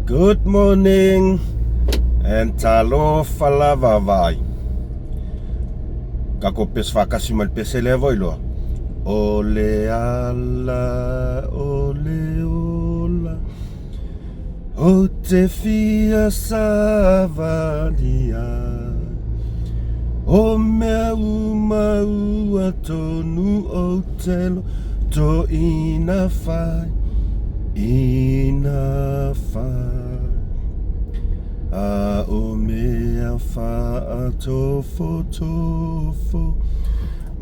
Good morning and talofa lavavai. Kako pes vakasi mal pese levo ilo. Ole ala, ole ola. O te fia savalia. O mea ua tonu o telo. To ina fai. Ina fai. A o mea fa tofo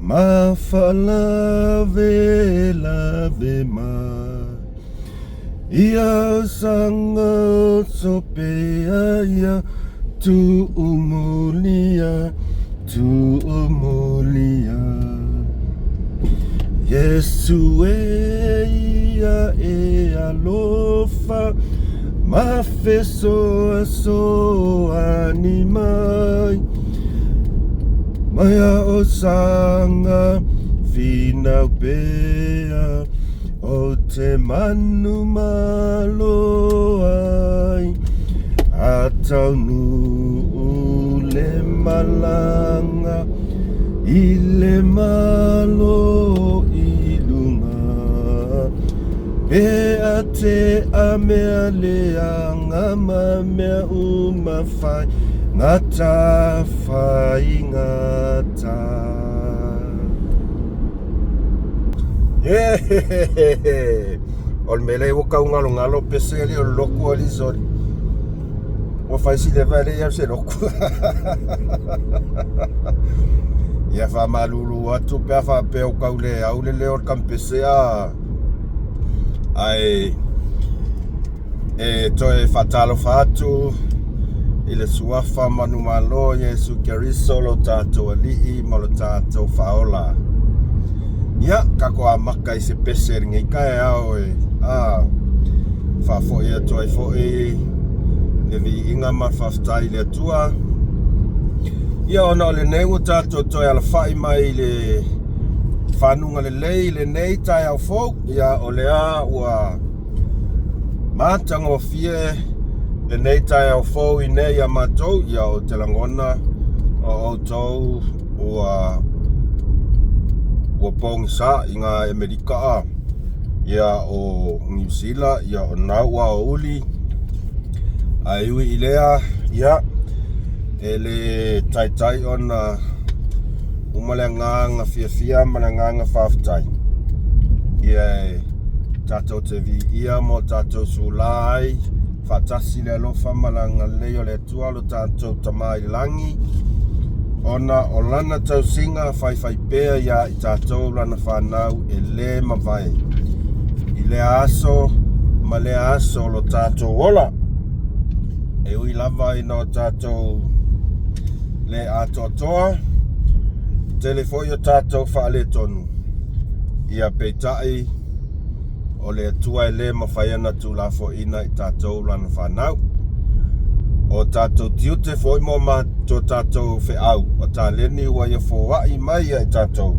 ma fa lave ma ia sanga sopea ia tu umulia Yesu ia e alofa ma feso so animai Maya o sanga fina pea o te manu malo ai atau nu le malanga ile malo ilunga Pea te amea leanga mamea umawhai ngata whai ngata. Ol mele waka ngalo pese ali o loku ali sori. O fai si le vale ya se loku. Ya fa malulu atu pe fa pe o kaule au le o kampese a. Ai toe fatalo fatu ile suafa manu malo Yesu Keriso lo tato ali'i malo tato faola ya kako amaka ise pese ngai kai au fa fo ia toe fo le vi inga ma faftai le tua ya ona le nengo tato toe ala fai mai le fanunga le lei le nei tai au fo ya olea ua matanga fie le nei tai au fo i nei a matou ya o te langona o tau ua pong sa inga Amerika ya o New Zealand ya o naua o uli aiwi ilea ya ele tai ona umalanga fia malanga faftai ia tato te vi ia mo tato sulai fatasi le lofa malanga leo le tua lo tato tamai langi ona olana tau singa fai pea ya tato lana fanau ele mavai ile aso male aso lo tato wola e ui lava ino tato le atotoa telefoio tato fale tonu ia peitai o le tua ele mawhaiana tu la fo ina i tato lana whanau o tato tiute fo imo ma to tato fe au o ta leni ua ia fo wai mai i tato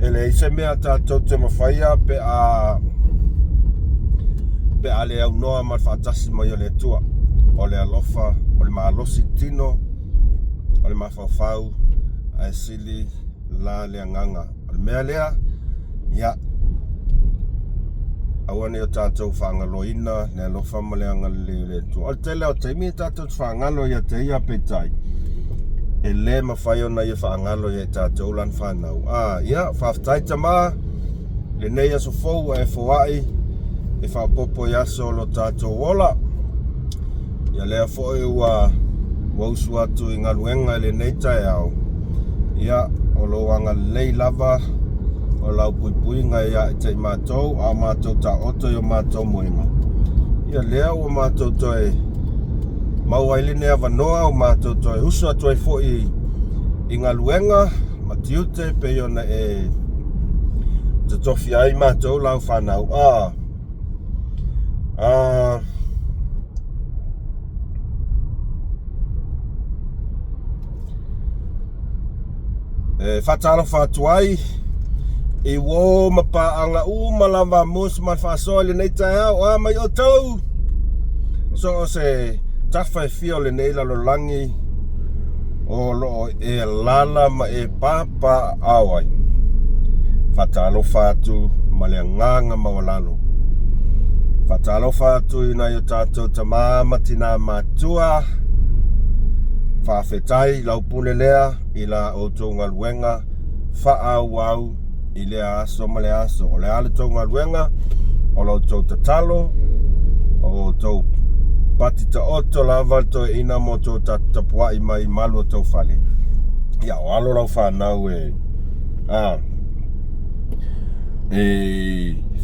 ele ise mea tato te mawhaia pe a le au noa ma whaatasi mai o le tua o le alofa o le maalosi tino o le mawhawhau ai sili la le nganga o le mea lea ia awane o tatou whaangaloina le alofa ma le anga le tu o te leo teimi tatou whaangalo ia te ia peitai e le mawhai ona ia whaangalo ia tatou lan whanau ia whaftai tama le nei aso fou e fowai e whapopo yaso lo tatou wola ia lea fo e ua wausu atu i ngaluenga le nei tai au ia o lo anga lei lava o lau pui ngai ia te mātou a mātou ta oto i o mātou moinga ia lea o mātou toi mau aile nea wanoa o mātou toi husu atu ai fo i ngā luenga ma tiute pe iona te tofi ai mātou lau whanau Fatalo fatuai e wo mapa anga malava mus mal fasole nei tai mai o tau So se tafai fio le nei lalo langi o lo e lala ma e papa awai. Fatalo fatu ma le nganga mawalalo. Fatalo fatu ina yo tatou tamama tina matua. Whawhetai lau pule lea i la o tō ngaluenga whaau i lea aso ma le aso. O le ale tō ngaluenga o lau tō tatalo o tō patita oto lava tō ina mo tō tapua i mai malu tō whale. Ia o alo lau whanau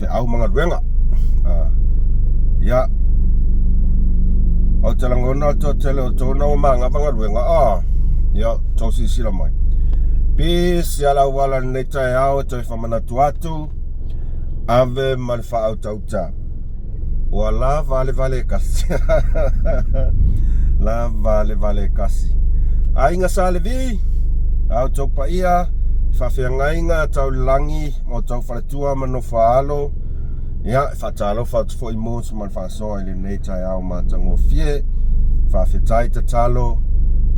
whaau mga luenga. Ia o te langona tō tele o tōna o mga wanga luenga. Ia tō sisila mai. Pis ia lau wala nei tai au tō i whamanatu atu. Ave man whaau tauta. Ua la vale kasi. La vale kasi. Ainga sale vi. Au tō pa ia. Whawhiangainga tau langi o tau whaletua mano whaalo. Ia, whatalo whatfo i mūs man whasoa ili nei tai au mātango fie. Whawhetai tatalo.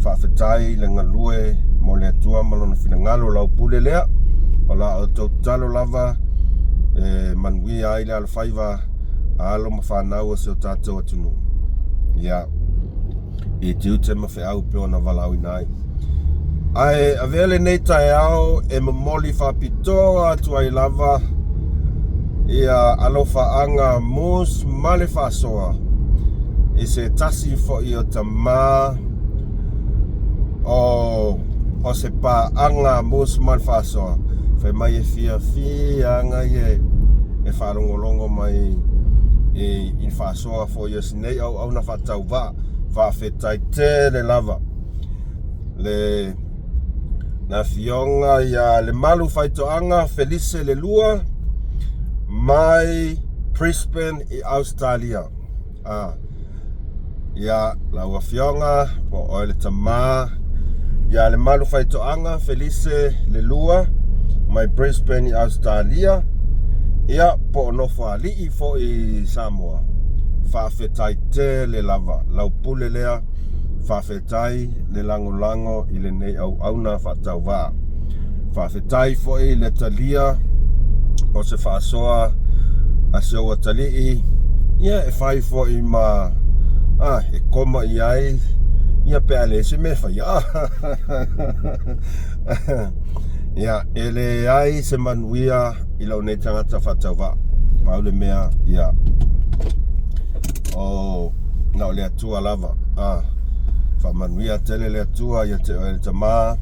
Whawhetai le ngalue mo le atua malona whinangalo lau pule lea. O la o tau talo lava. Manui aile ala whaiva. Alo ma whanau o seo tātou atunu. Ia, i tiute ma whiau peo na walau inai. Ai, a vele nei tai au e mamoli whapitoa atu ai lava. Ia alo whaanga mus male whasoa. I se tasi fo i o tamā. O se pā anga mus male whasoa. Whai mai e fia anga e whalongolongo mai i whasoa fo i o sinei au na whatau wā. Whawhetai te le lava. Le na fionga ia le malu whaitoanga Felice le lua. Mai Brisbane i Australia. Ia laua fionga po oile tamā. Ia le malu whaitoanga Felice le lua. Mai Brisbane i Australia. Ia po nofo alii fo i Samoa. Whawhetai te le lava. Lau pule lea. Whawhetai le lango i le nei au na whatau wā. Whawhetai fo i le talia. O se whaasoa a se o talii. Ia e whai fo i ma. E koma i ai. Ia pe ale se me whai. Ia ele ai se manuia i lau nei tangata whatau wā. Paule mea ia. Nau le atua lava. Whamanuia tele le atua ia te oele tamā.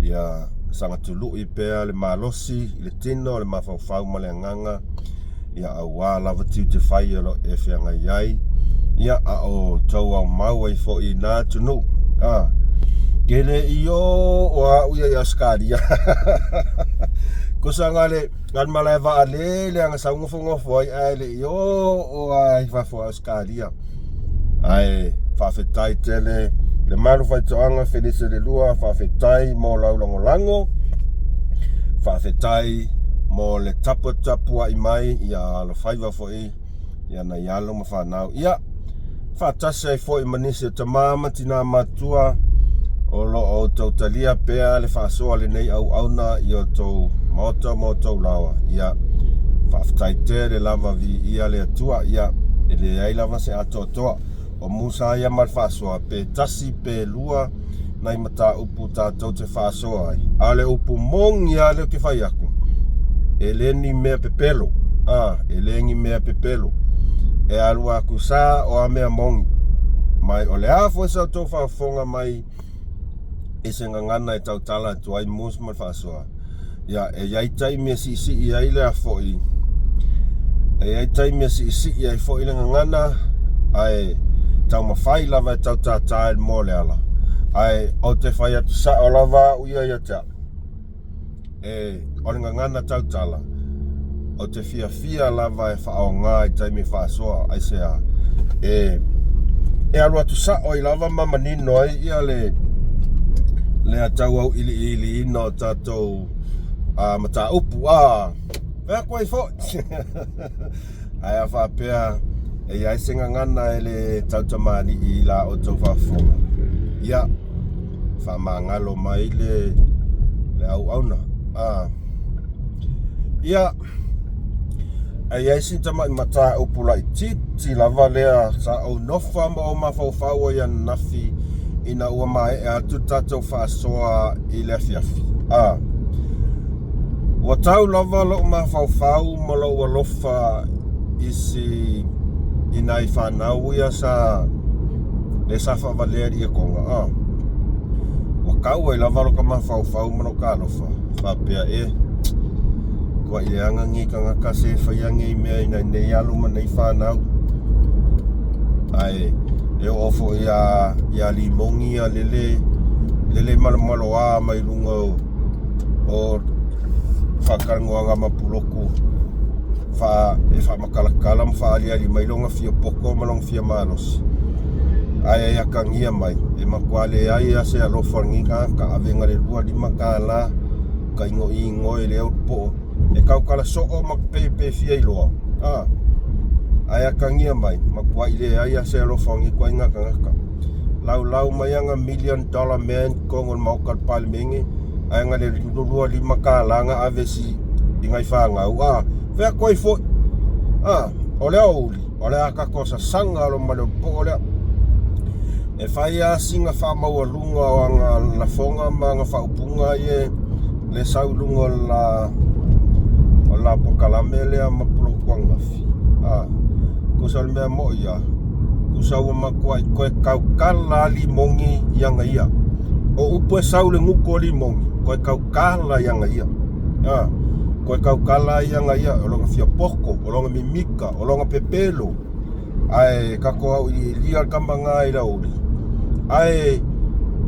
Ia sanga tulu i pea le malosi, i le tino, le mawhauwhau ma le nganga. Ia au wā lava tiu te whai alo e whianga iai. Ia o tau au mau ai fo i nā tunu. Kele i o a uia i askaria. Kusa ngā le ngan malai wa ale le anga saungofongofo ai le i o a i whafo askaria. Ai whawhetai tele. Le maru whaitoanga Felice le lua, whawhetai mo laulangolango. Whawhetai mo le tapua i mai, ia alo whaiva fo i, ia na ialo ma whanau. Ia, whatase ai fo i manise tamama tina matua, o lo o tau talia pea le whasoa le nei au na i o tau maota lawa. Ia, whawhetai te le lava vi ia le atua, ia, e le ai lava se atoa. O musa ia mal whasoa pe tasi pe lua nai mata upu tātou te whasoa ai. Ale upu mongi ale o ke whai aku. E leni mea pepelo. E lengi mea pepelo. E alua aku sa o a mea mongi. Mai o le hafo e sa tō whaafonga mai e se ngangana e tau tala tu ai mus mal whasoa. Ia e iaitai mea si i ai le hafo i. E iaitai mea si i ai fo i le ngangana ai tau mawhai lava e tau tātai mō le ala. Ai, o te whai atu sa o lava uia ia tea. O le ngangana tau tala. O te fia lava e whaao ngā i taimi whaasoa. Ai se a. E alu atu sa o i lava mamanino ai ia le atau au ili ino tātou mata upu. Vea koe fo. Ai a whapea e ai senga ngana ele tautamani I la o tau whafonga. Ia, whamangalo mai le au auna. Ia, ai sinta mai mata upula I titi lava lea sa au nofa ma o mawhauwhau ia nafi ina ua mai e atu tatou whaasoa I le afiafi. Ua tau lava lo mawhauwhau ma lo ua lofa isi ina I whanau ia sa le safa valea ia konga. Ua kau ai lava lo ka mawhauwhau ma lo ka lofa. Whapea Kua I anga ngi ka ngaka se whaiangi mea ina nei alu ma nei whanau. Ai, e ofo ia limongi a lele malo a mai lunga o whakarangoanga mapuloku. E whamakalakala ma whaaliali mai longa fia poko ma longa fia malos. Ai akangia mai, e makuale ai ase alofa nginga ka avenga le lua lima kala ka ingo e leo po. E kaukala soo makpepe fia iloa. Ai akangia mai, makua ile ai ase alofa ngi kwa inga kangaka. Lau mai anga $1 million man kongon maukal palmengi. Ai nga le lua lima kala nga avesi ingai whanga. Vea koi fo. Ole auli. Ole akakosa sanga alo malo po ole. E whai a singa whamau lunga o anga la fonga ma nga whaupunga ie le saulunga o la pokalame lea mapulo kuangafi. Kusa le mea mo ia. Kusa ua makua I koe kaukala limongi ianga ia. O upo e saule nguko limongi. Koe kaukala ianga ia. Koe kaukala ianga ia. Olonga fia poko, olonga mimika, olonga pepelo. Ai kako au I lia kambanga I la uli. Ai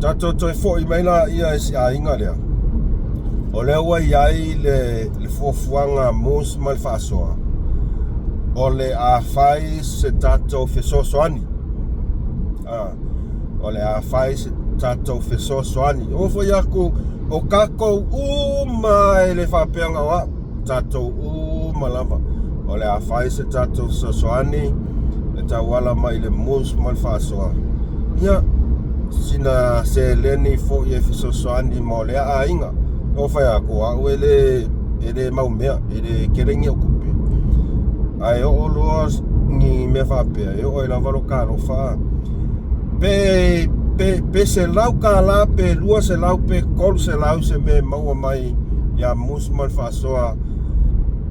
tato toi fo I maila ia esi a inga lea. O lea ua iai le fuafuanga mus mal whaasoa. O le a whai se tato fesosoani. O le a whai se tato fesosoani. O fo iaku o kako mai le whapeanga wa. Tato lava. O le a whai se tato fesosoani. E tawala mai le mus mal whaasoa. Ia. Sina se leni fo I fesosoani mo le a inga. O whai ako au ele maumea. Ele kerengi o kupe. Ai o loa ni me whapea. E o lava lo ka lofa. Pe se lau ka la pe lua se lau pe kol se lau se me maua mai ia musmal whaasoa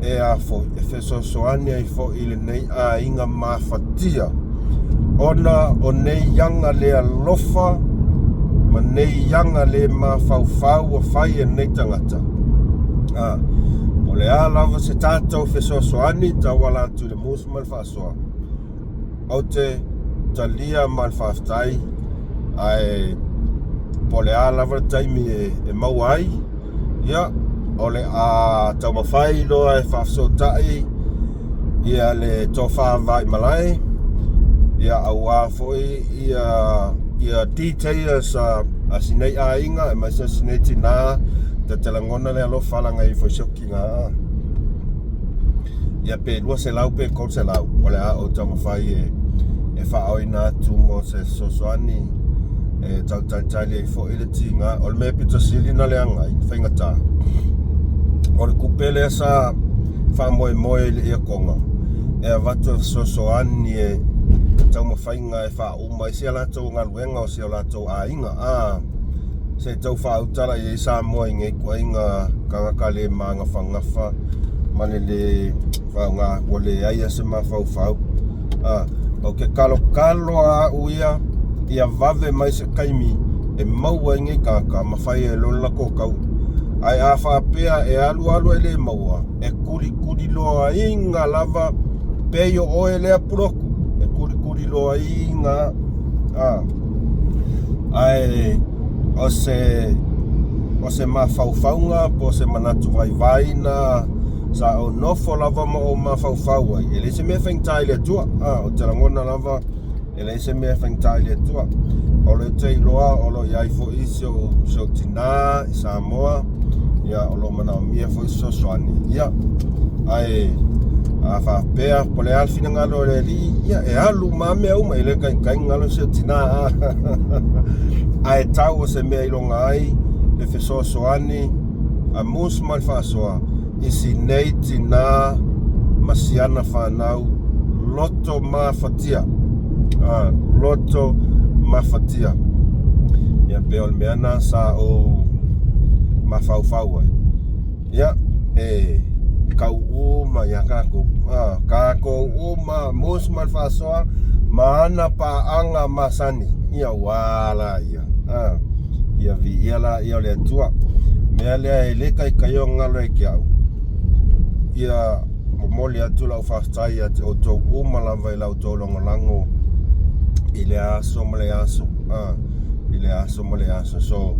e a fo e fesosoani ai fo I le nei a inga mawhatia. Ona o nei yanga le alofa ma nei yanga le mawhauwhau a whai e nei tangata. O le a lava se tātou fesosoani tawala atu le musmal whaasoa. Au te talia mal whaftai ai po le a lava taimi e mau ai. Ia, o le a tau mawhai loa e whafsotai ia le tō whawai malai. Ia au a foi ia details a sinei a inga e mai sa sinei tina te telangona le alo whalanga I foi soki ngā. Ia pe lua se lau pe kol se lau. O le a o tau mawhai e whaoi nā tu mo se sosoani e tau taitali e fo ile ti ngā. O le me pita sili na le angai, whaingata. O le kupele sa whamoe le ia konga. E a watu sosoani e tau mawhainga e wha umai sia latou ngaluenga o sia latou a inga. Se tau wha utara I sa moa inge kua inga kangakale maa ngafa mane le whaunga o le aia se maa whau. O ke kalo a uia ia vave mai se kaimi e maua inge kaka mawhai e lola kokau. Ai a whapea e alu e le maua e kuri loa inga lava peio o e lea puroku. Kuri loa inga ai o se mawhauwhaunga po se manatu vai na sa o nofo lava ma o mawhauwhau ai ele se mea whaingtai le tua o te rangona lava ele se mea whaingtai le tua o le te iloa o lo iai fo isi o tina I Samoa ia o lo mana o mia fo iso soani ia ai fa pea pole alfina ngalo le li ia e alu mame au mai le kai ngalo se tina ai tau se me ilonga ai le fesoasoani a mus mal fasoa isi nei tina masiana whanau loto mafatia loto mafatia ia peol meana sa o mafau ai ia kau uma ya kako uma mus mal fasoa mana pa anga masani ia wala ia vi ia le tua me le le kai o ngalo e kiau ia moli atu lau whaftai at o tō umala vai lau tō longolango i le aso ma le aso so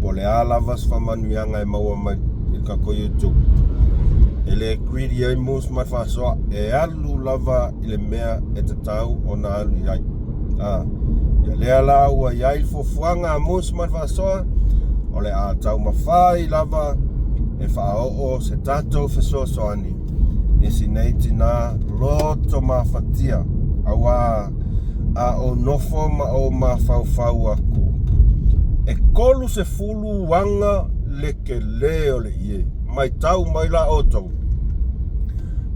po le alavas whamanuianga e maua mai i kako YouTube e le greedy ai mus mai whasoa e alu lava i le mea e te tau o na alu iai ia lea la ua iai fofuanga mus mai whasoa o le a tau mawhai lava e whaao se tatou fesoasoani isi nei tina loto mafatia awa a o nofo ma o mafau aku e kolu se fulu wanga leke leo le ie mai tau mai la oto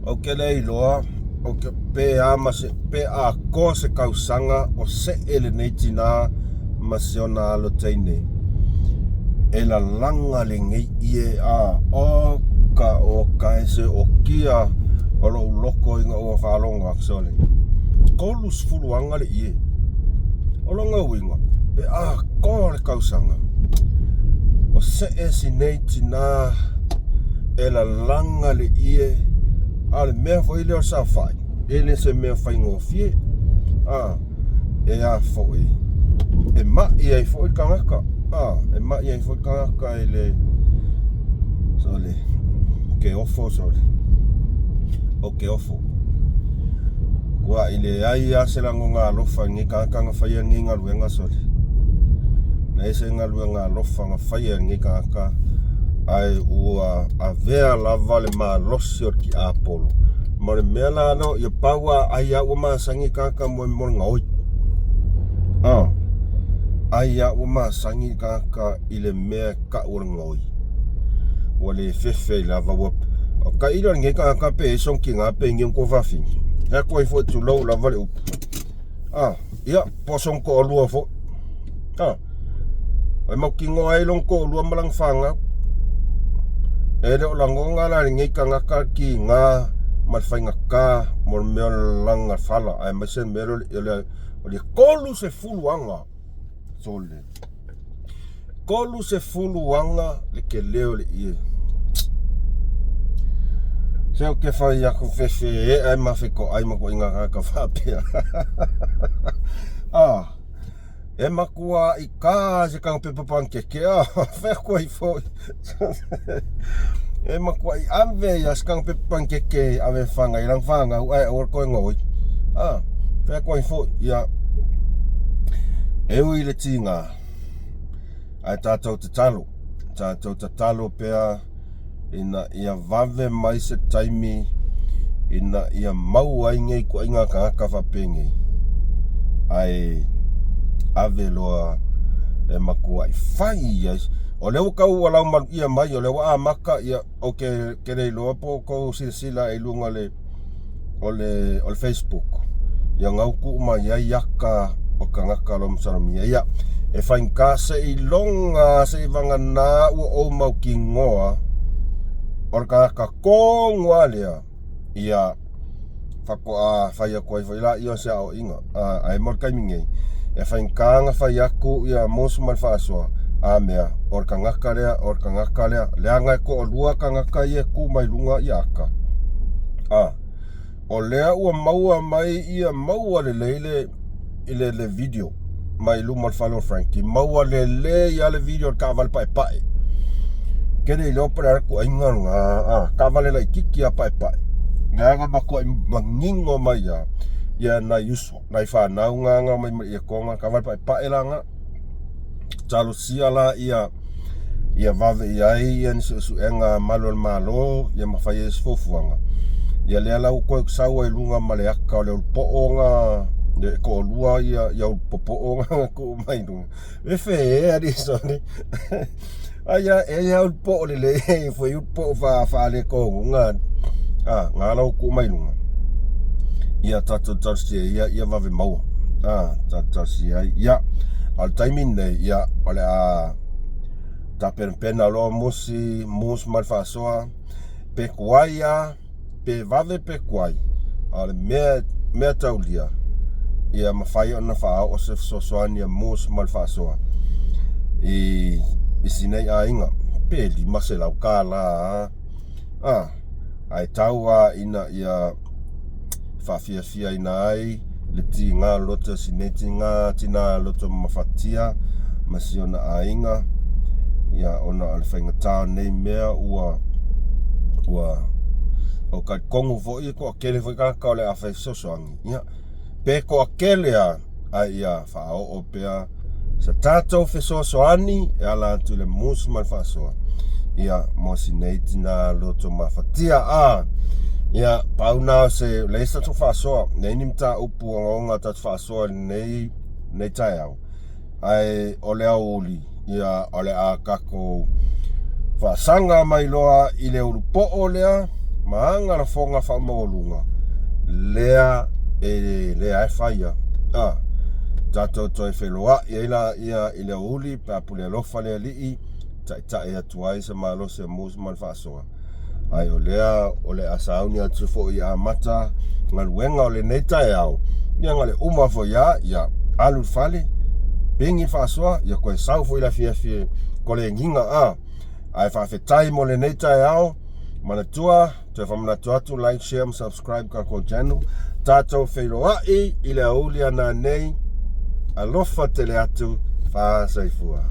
o ke le iloa o ke pe ama se pe a ko se kausanga o se ele nei tina masiona alo teine e la langa le ngei ie o ka ese o kia o lo loko inga o whalonga aksole kolus fuluanga le ie o longa uinga e ko le kausanga o se esi nei tina e la langa le ie ale mea foi leo sa fai ele se mea fai ngofie e foi e ma ia foi kangaka e ma ia foi kangaka ele sole ke ofo sole o ke ofo kua ile ai aselango ngā alofa ngi kangaka nga whaia ngi ngā luenga sole na ese ngā luenga alofa nga whaia ngi kangaka ai ua a vea lava le maa losi o ki Apollo ma le mea la no ia paua ai a ua maa sangi kangaka mo ngoi ai a ua maa sangi kangaka i le mea ka ua ngoi ua le fefe lava ua o ka ilo nge kangaka pe song ki ngā pe ngi ko wafingi hea koe fo tu lau lava le upu ia posong ko olua fo ai mau ki ngoa ilong ko olua malang whanga e le o langonga la ngi kangaka ki ngā malwhainga ka mor mea langa whala ai masen mero o le kolu se fuluanga sole kolu se fuluanga le ke leo le ie se o ke whai aku fefe e ai mawhiko ai mako inga ka whapea e makua i ka se kang pepa pankeke wheko i fo e makua i ave ya se kang pepa pankeke ave whanga i lang whanga ai or koe ngoi wheko i fo ia e ui le tinga ai tātou te talo pea ina ia vave mai se taimi ina ia mau ai ngei ko inga ka whapenge ai ave loa e makua i whai o leo kau walau man ia mai o leo maka ia o ke rei loa po kou sila e lunga o le Facebook ia ngau ku mai ia yaka o ka ngaka lo msaramia ia e whainka se i longa se i vangana ua o mau ki ngoa or ka kongoa lea ia whako whaia koe whaila ia se ao inga ai mor kai mingei e whainkanga whai aku ia mosu mal whaasoa mea or ka ngaka lea leanga ko o lua ka ngaka ia ku mai lunga i aka o lea ua maua mai ia maua le leile ile le video mai lu mal falo Frankie maua le ia le video ka val pai kene ilo para ku ainga ka vale la kiki a pai nga mako mangingo mai ia na yuso na fa na nga mai ia konga ka val pai langa talo siala ia vave ia su enga malo ia mafai fofuanga ia lea lau koe kusau e lunga male aka o le ulpoonga le ko lua ia ulpoonga ku mai lunga e fe ali soni aya e ulpo le foi ulpo fa le ko nga nga lau ku mai lunga ia tatu tarsi ia vave mau tatu tarsi ia al timing ne ia ole a taper pena lo mus malfasoa pe kuaia pe vave pe kuai al me taulia ia mafai ona fa o se sosoania mus malfasoa i sinei ainga pe li masela kala ai taua ina ia fa fia ina ai le tinga loto sinetinga tina loto mafatia masiona ainga ia ona alfainga ta nei mea ua o ka kongu foi ko akele foi ka le afa sosoangi ia pe ko akele a ia fa o pea sa tato fe sosoani e ala tu le mus malfasoa ia mosinetina loto mafatia ia pauna se leisa tu fasoa nei nimta upu ngonga ta fasoa nei taiau ai ole auli ia ole a kako fa sanga mai loa i le urupo olea maanga na fonga fa molunga lea e faia tato toi feloa ia ile uli pa pule lofa le li ta e atuai se malo se mus mal fasoa ai ole asauni atu fo ia mata ngal wenga ole neta yao ia ngale uma fo ia alu fale pingi fasoa ia ko sau fo ila fia ko le nginga ai fa fe time ole neta yao mana tua te fa mana tua like share subscribe ka ko channel tato feloa ile uli ana nei alofa tele atu fa saifua